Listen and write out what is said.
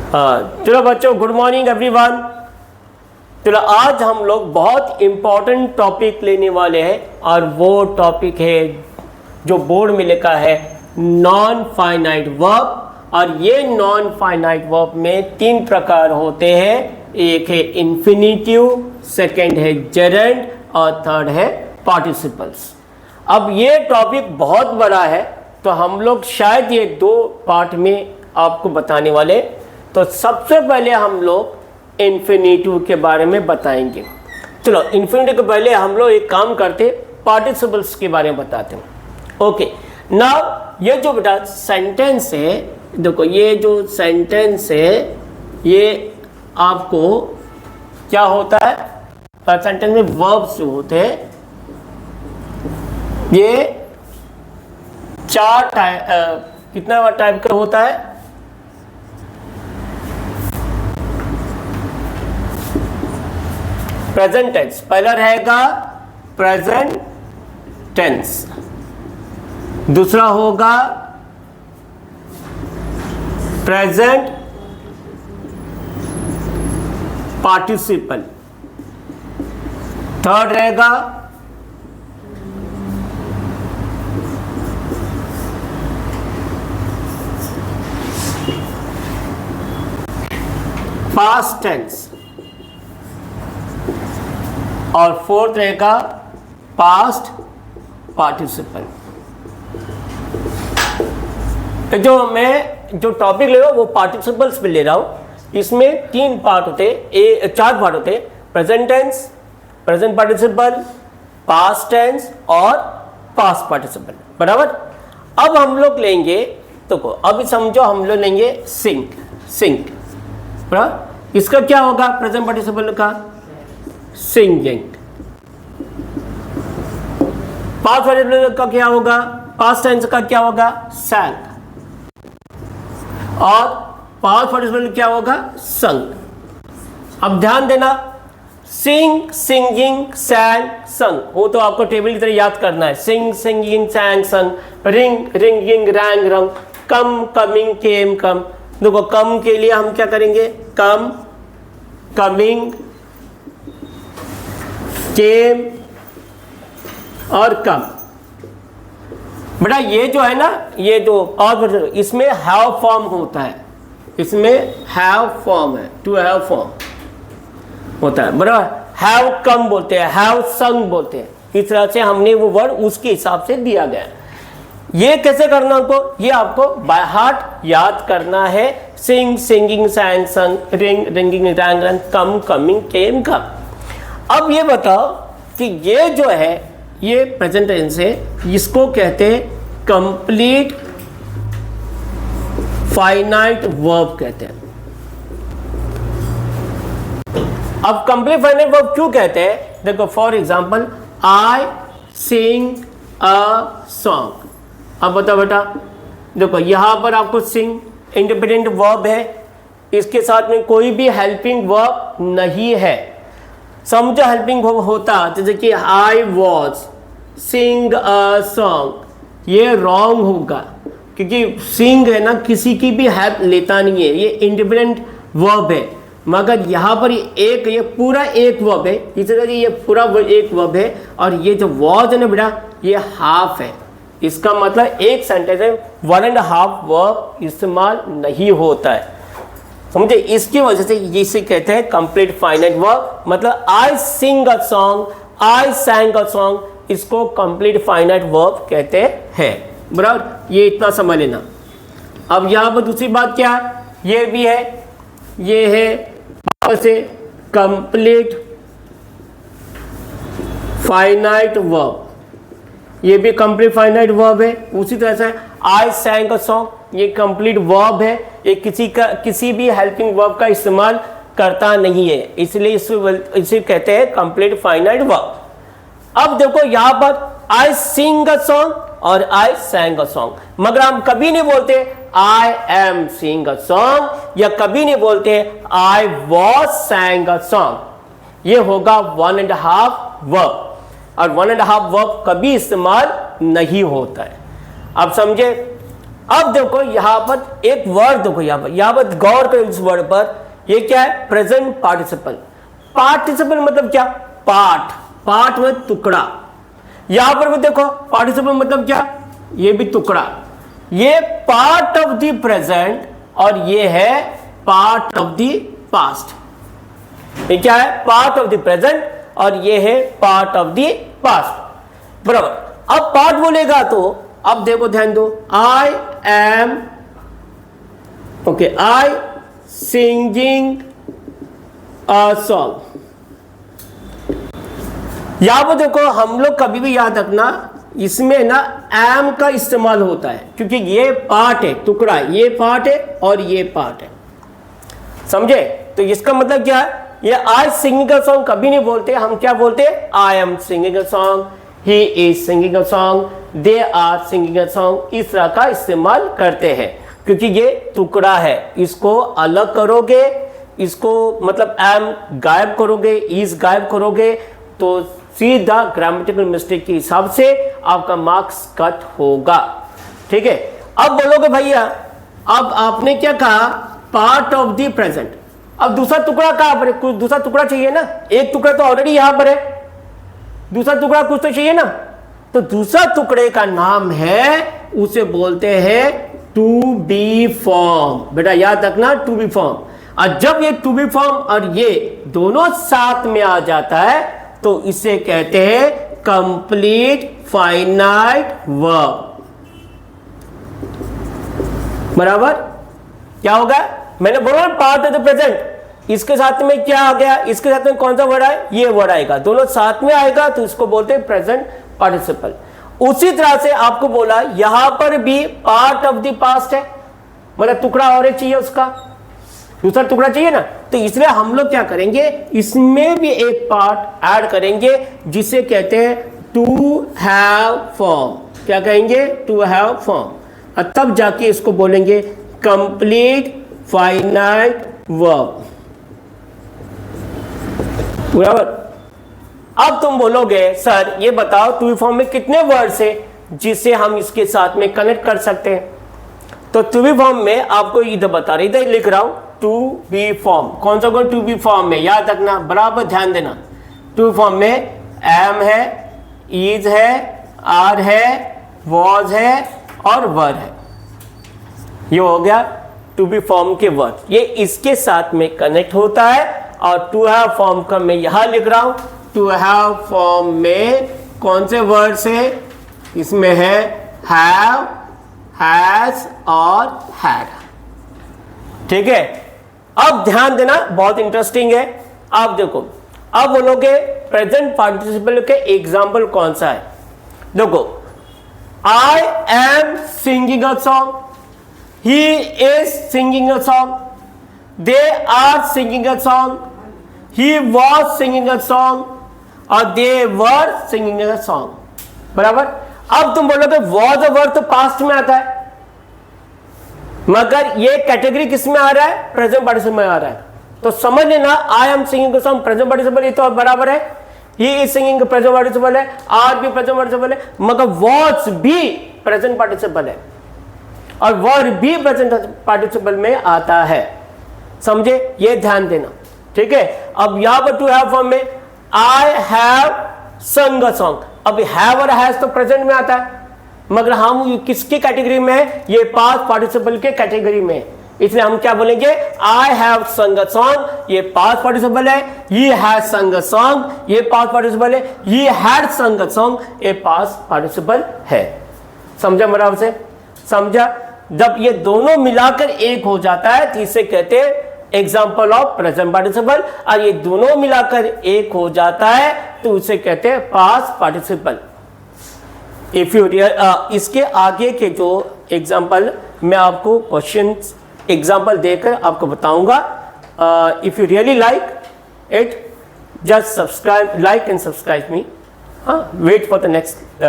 चलो बच्चों, good morning everyone. चलो आज हम लोग बहुत इम्पोर्टेंट टॉपिक लेने वाले हैं और वो टॉपिक है जो बोर्ड में लिखा है नॉन फाइनाइट वर्ब। और ये नॉन फाइनाइट वर्ब में तीन प्रकार होते हैं, एक है इन्फिनिटिव, सेकंड है जेरेंड और थर्ड है पार्टिसिपल्स। अब ये टॉपिक बहुत बड़ा है तो हम लोग शायद ये दो पार्ट में आपको बताने वाले। तो सबसे पहले हम लोग इन्फिनिटिव के बारे में बताएंगे। चलो इन्फिनिटिव के पहले हम लोग एक काम करते, पार्टिसिपल्स के बारे में बताते हैं। ओके, नाउ ये जो बेटा सेंटेंस है, देखो ये जो सेंटेंस है ये आपको क्या होता है, सेंटेंस में वर्ब्स जो होते हैं ये चार कितना टाइप का होता है? प्रेजेंट टेंस, पहला रहेगा प्रेजेंट टेंस, दूसरा होगा प्रेजेंट पार्टिसिपल, थर्ड रहेगा पास्ट टेंस और फोर्थ रहेगा पास्ट पार्टिसिपल। जो टॉपिक ले रहा हूँ वो पार्टिसिपल्स पे ले रहा हूँ। इसमें तीन पार्ट होते, चार पार्ट होते, present tense, present participle, past tense और पास्ट पार्टिसिपल, बराबर। अब हम लोग लेंगे, तो अभी समझो हम लोग लेंगे सिंक, सिंक, बराबर। इसका क्या होगा प्रेजेंट पार्टिसिपल का? सिंगिंग। पास्ट पार्टिसिपल का क्या होगा? पास्ट टेंस का क्या होगा? sang। और पास्ट पार्टिसिपल क्या होगा? sung। अब ध्यान देना, sing, singing, sang, sung वो तो आपको टेबल की तरह याद करना है। sing, singing, sang, sung, ring, ringing, rang, rung, come, coming, came, come। देखो कम के लिए हम क्या करेंगे? कम, कमिंग, केम और कम। बेटा ये जो है ना, ये जो और इसमें हैव फॉर्म होता है, इसमें हैव फॉर्म है, टू हैव फॉर्म होता है, बराबर। हैव कम बोलते हैं, हैव संग बोलते हैं। इस तरह से हमने वो वर्ड उसके हिसाब से दिया गया है। ये कैसे करना आपको? ये आपको बाय हार्ट याद करना है। सिंग, सिंगिंग, सैंग, संग, रिंग, रिंगिंग, रैंग, रंग, कम, कमिंग, केम, कम। अब ये बताओ कि ये जो है ये प्रेजेंट टेंस है, इसको कहते हैं कंप्लीट फाइनाइट वर्ब कहते हैं। अब कंप्लीट फाइनाइट वर्ब क्यों कहते हैं? देखो for example, I sing a song. अब बताओ बेटा, देखो यहां पर आपको सिंग इंडिपेंडेंट वर्ब है, इसके साथ में कोई भी हेल्पिंग वर्ब नहीं है। समझो हेल्पिंग वर्ब होता जैसे कि I was saying a song, ये रॉन्ग होगा क्योंकि सिंग है ना किसी की भी हेल्प लेता नहीं है, ये इंडिपेंडेंट वर्ब है। मगर यहाँ पर ये पूरा एक वर्ब है, इस तरह ये पूरा एक वर्ब है। और ये जो वॉज है ना बेटा, ये हाफ है। इसका मतलब एक सेंटेंस में 1.5 वर्ब इस्तेमाल नहीं होता है, समझे। इसकी वजह से इसे कहते हैं कंप्लीट फाइनाइट वर्ब। मतलब I sing a song, I sang a song, इसको कंप्लीट फाइनाइट वर्ब कहते हैं, बराबर। ये इतना समझ लेना। अब यहाँ पर दूसरी बात क्या है? ये भी है, ये है वापस से कंप्लीट फाइनाइट वर्ब, ये भी कंप्लीट फाइनाइट वर्ब है। उसी तरह से आई सैंग अ सॉन्ग, ये कंप्लीट वर्ब है, ये किसी भी हेल्पिंग वर्ब का इस्तेमाल करता नहीं है, इसलिए इसे कहते हैं कंप्लीट फाइनाइट वर्ब। अब देखो यहाँ पर आई सिंग अ सॉन्ग और आई सैंग अ सॉन्ग, मगर हम कभी नहीं बोलते I am Singh a song या कभी नहीं बोलते आई वॉज सैंग अ सॉन्ग। ये होगा 1.5 वर्ब और 1.5 वर्ब कभी इस्तेमाल नहीं होता है। अब समझे, अब देखो यहां पर एक वर्ड देखो, यहां पर गौर करो इस वर्ड पर, ये क्या है? Present participle. पार्टिसिपल मतलब क्या? पार्ट, पार्ट में टुकड़ा। यहां पर भी देखो पार्टिसिपल मतलब क्या? ये भी टुकड़ा। ये पार्ट ऑफ द प्रेजेंट और ये है पार्ट ऑफ द पास्ट। ये क्या है? पार्ट ऑफ द प्रेजेंट और ये है पार्ट ऑफ द पास्ट, बराबर। अब पार्ट बोलेगा तो अब देखो ध्यान दो, I am, okay, I singing a song. यहां पर देखो हम लोग कभी भी याद रखना, इसमें ना एम का इस्तेमाल होता है क्योंकि ये पार्ट है, टुकड़ा, ये पार्ट है और ये पार्ट है, समझे? तो इसका मतलब क्या है? ये आई सिंगिंग अ सॉन्ग कभी नहीं बोलते, हम क्या बोलते हैं? I am singing a song, he is singing a song, they are singing a song, इस तरह का इस्तेमाल करते हैं क्योंकि ये टुकड़ा है। इसको अलग करोगे, इसको मतलब एम गायब करोगे, इज गायब करोगे तो सीधा ग्रामेटिकल मिस्टेक के हिसाब से आपका मार्क्स कट होगा, ठीक है? अब बोलोगे भैया अब आपने क्या कहा? Part of the present. अब दूसरा टुकड़ा कहां पर है? कुछ दूसरा टुकड़ा चाहिए ना, एक टुकड़ा तो ऑलरेडी यहां पर है, दूसरा टुकड़ा कुछ तो चाहिए ना। तो दूसरा टुकड़े का नाम है, उसे बोलते हैं टू बी फॉर्म। बेटा याद रखना, टू बी फॉर्म। और जब ये टू बी फॉर्म और ये दोनों साथ में आ जाता है तो इसे कहते हैं कंप्लीट फाइनाइट वर्ब, बराबर। क्या होगा? मैंने बोला पार्ट ऑफ द प्रेजेंट, इसके साथ में क्या आ गया? इसके साथ में कौन सा वर्ड है? ये वर्ड आएगा, दोनों साथ में आएगा तो इसको बोलते हैं प्रेजेंट पार्टिसिपल। उसी तरह से आपको बोला यहां पर भी पार्ट ऑफ द पास्ट है, मतलब टुकड़ा और एक चाहिए, उसका दूसरा टुकड़ा चाहिए ना, तो इसलिए हम लोग क्या करेंगे? इसमें भी एक पार्ट ऐड करेंगे जिसे कहते हैं टू हैव फॉर्म। क्या कहेंगे? To have form. और तब जाके इसको बोलेंगे कंप्लीट फाइनाइट वर्ब, बराबर। अब तुम बोलोगे सर ये बताओ टू बी फॉर्म में कितने वर्ड्स है जिसे हम इसके साथ में कनेक्ट कर सकते हैं? तो टू बी फॉर्म में आपको इधर बता रही, इधर लिख रहा हूं टू बी फॉर्म। कौन सा टू बी फॉर्म में? याद रखना, बराबर ध्यान देना। टू फॉर्म में एम है, इज है, आर है, वॉज है और वर है। ये हो गया टू बी फॉर्म के वर्ड, ये इसके साथ में कनेक्ट होता है। और टू हैव फॉर्म का मैं यहां लिख रहा हूं, टू हैव फॉर्म में कौन से वर्ड्स है? इसमें है हैव, हैज और हैड, ठीक है? अब ध्यान देना, बहुत इंटरेस्टिंग है। आप देखो, अब बोलोगे प्रेजेंट पार्टिसिपल के एग्जाम्पल कौन सा है? देखो, I am singing a song, he is singing a song, they are singing a song, he was singing a song और they were singing a song, बराबर। अब तुम बोलोगे वॉज अ वर्ड तो पास्ट में आता है, मगर ये कैटेगरी किस में आ रहा है? प्रेजेंट पार्टिसिपल में आ रहा है। तो समझ लेना, आई am singing a song present participle, ये तो बराबर है। ही इज सिंगिंग प्रेजेंट पार्टिसिपल है, आर भी प्रेजेंट पार्टिसिपल है, मगर वॉज भी प्रेजेंट पार्टिसिपल है और वर भी प्रेजेंट पार्टिसिपल में आता है, समझे? ये ध्यान देना, ठीक है? अब यहां पर टू हैव फॉर्म में आई हैव संग अ सॉन्ग, अब हैव और हैज तो प्रेजेंट में आता है, मगर हम किसकी कैटेगरी में है? ये पास्ट पार्टिसिपल के कैटेगरी में, इसलिए हम क्या बोलेंगे? आई हैव संग अ सॉन्ग, ये पास्ट पार्टिसिपल है। ही हैज संग अ सॉन्ग, ये पास्ट पार्टिसिपल है। ही हैड संग अ सॉन्ग, ये पास्ट पार्टिसिपल है। समझा बराबर से? समझा? जब ये दोनों मिलाकर एक हो जाता है तो इसे कहते हैं एग्जाम्पल ऑफ प्रेजेंट पार्टिसिपल, और ये दोनों मिलाकर एक हो जाता है तो उसे कहते हैं पास्ट पार्टिसिपल। इफ यू इसके आगे के जो एग्जाम्पल मैं आपको क्वेश्चन एग्जाम्पल देकर आपको बताऊंगा। If you really like it, just subscribe, like and subscribe me. Wait for the next